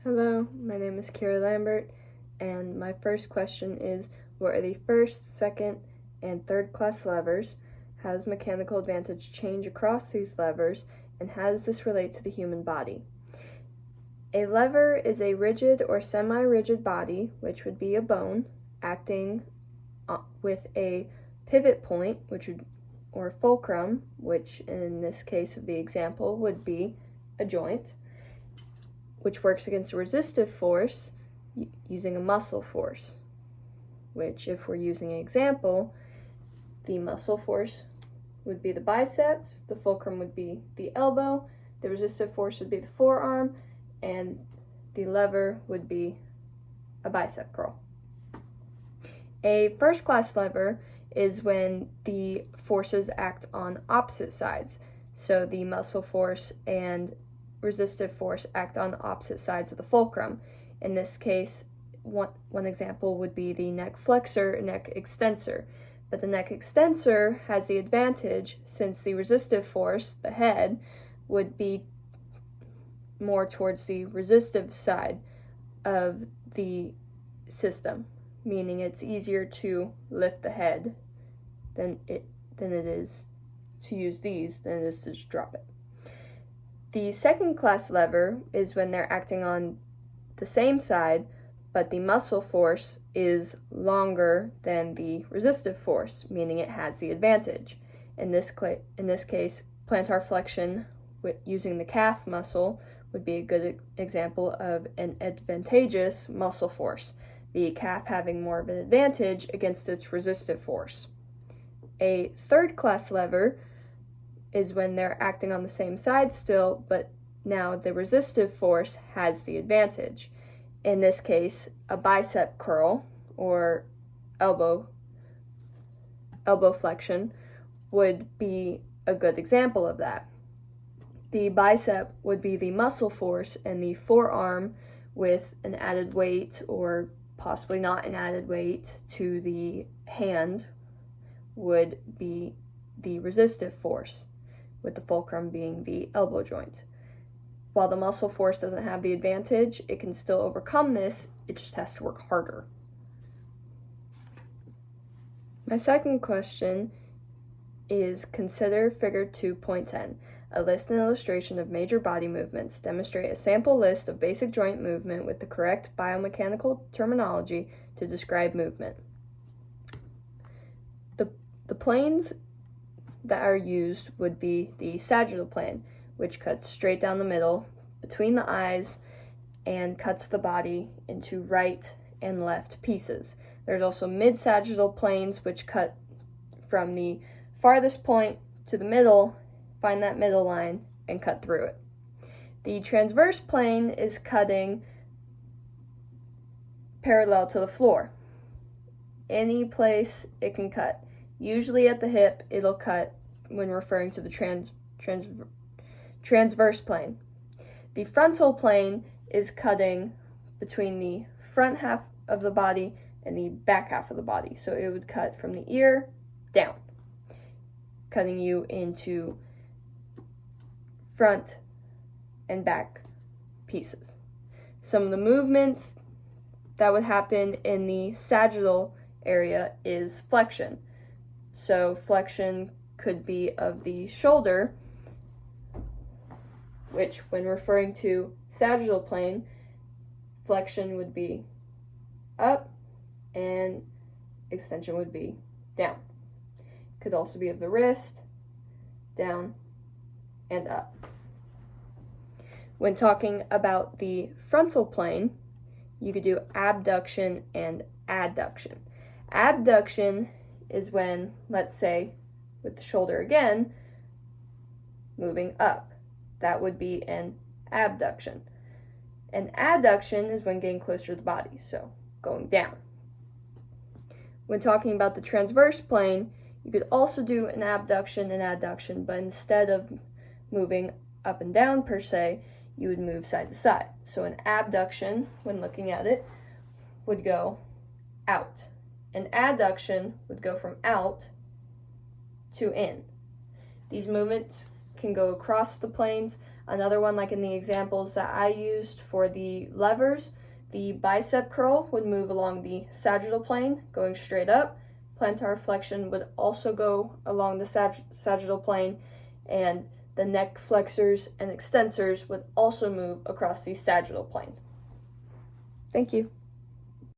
Hello, my name is Kira Lambert, and my first question is, what are the first, second, and third class levers? How does mechanical advantage change across these levers, and how does this relate to the human body? A lever is a rigid or semi-rigid body, which would be a bone, acting with a pivot point, or fulcrum, which in this case of the example would be a joint, which works against a resistive force using a muscle force, which if we're using an example, the muscle force would be the biceps, the fulcrum would be the elbow, the resistive force would be the forearm, and the lever would be a bicep curl. A first class lever is when the forces act on opposite sides. So the muscle force and resistive force act on opposite sides of the fulcrum. In this case, one example would be the neck flexor and neck extensor. But the neck extensor has the advantage since the resistive force, the head, would be more towards the resistive side of the system, meaning it's easier to lift the head than it is to use these than it is to just drop it. The second class lever is when they're acting on the same side, but the muscle force is longer than the resistive force, meaning it has the advantage. In this case, plantar flexion using the calf muscle would be a good example of an advantageous muscle force, the calf having more of an advantage against its resistive force. A third class lever is when they're acting on the same side still, but now the resistive force has the advantage. In this case, a bicep curl or elbow flexion would be a good example of that. The bicep would be the muscle force, and the forearm with an added weight or possibly not an added weight to the hand would be the resistive force, with the fulcrum being the elbow joint. While the muscle force doesn't have the advantage, it can still overcome this, it just has to work harder. My second question is, consider figure 2.10. A list and illustration of major body movements. Demonstrate a sample list of basic joint movement with the correct biomechanical terminology to describe movement. The planes that are used would be the sagittal plane, which cuts straight down the middle between the eyes and cuts the body into right and left pieces. There's also mid-sagittal planes, which cut from the farthest point to the middle, find that middle line, and cut through it. The transverse plane is cutting parallel to the floor. Any place it can cut. Usually at the hip, it'll cut when referring to the transverse plane. The frontal plane is cutting between the front half of the body and the back half of the body. So it would cut from the ear down, cutting you into front and back pieces. Some of the movements that would happen in the sagittal area is flexion. So flexion could be of the shoulder, which when referring to sagittal plane, flexion would be up and extension would be down. Could also be of the wrist, down and up. When talking about the frontal plane, you could do abduction and adduction. Abduction is when, let's say, with the shoulder again, moving up. That would be an abduction. An adduction is when getting closer to the body, so going down. When talking about the transverse plane, you could also do an abduction and adduction, but instead of moving up and down per se, you would move side to side. So an abduction, when looking at it, would go out. An adduction would go from out to in. These movements can go across the planes. Another one, like in the examples that I used for the levers, the bicep curl would move along the sagittal plane, going straight up. Plantar flexion would also go along the sagittal plane, and the neck flexors and extensors would also move across the sagittal plane. Thank you.